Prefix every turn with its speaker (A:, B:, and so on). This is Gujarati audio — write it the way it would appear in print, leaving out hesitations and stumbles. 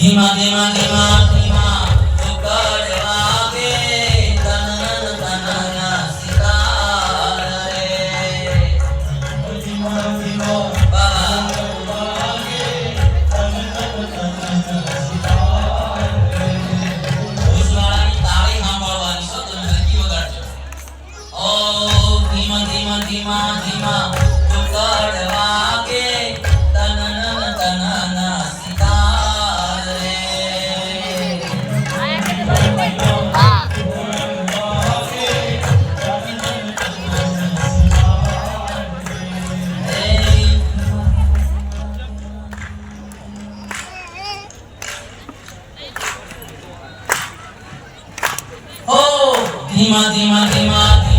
A: ધીમા ધીમા ધીમા ધીમા ઉકળ વાગે તનન તનન સિતાર રે ધીમા ધીમા વાગે તનન તનન સિતાર રે ઉસવાળાની તાળી સાંભળવાની છો તમે હરકી વગાડજો ઓ ધીમા ધીમા ધીમા ધીમા ઉકળ વાગે તનન તનન સિતાર રે ધીમા ધીમા ધીમા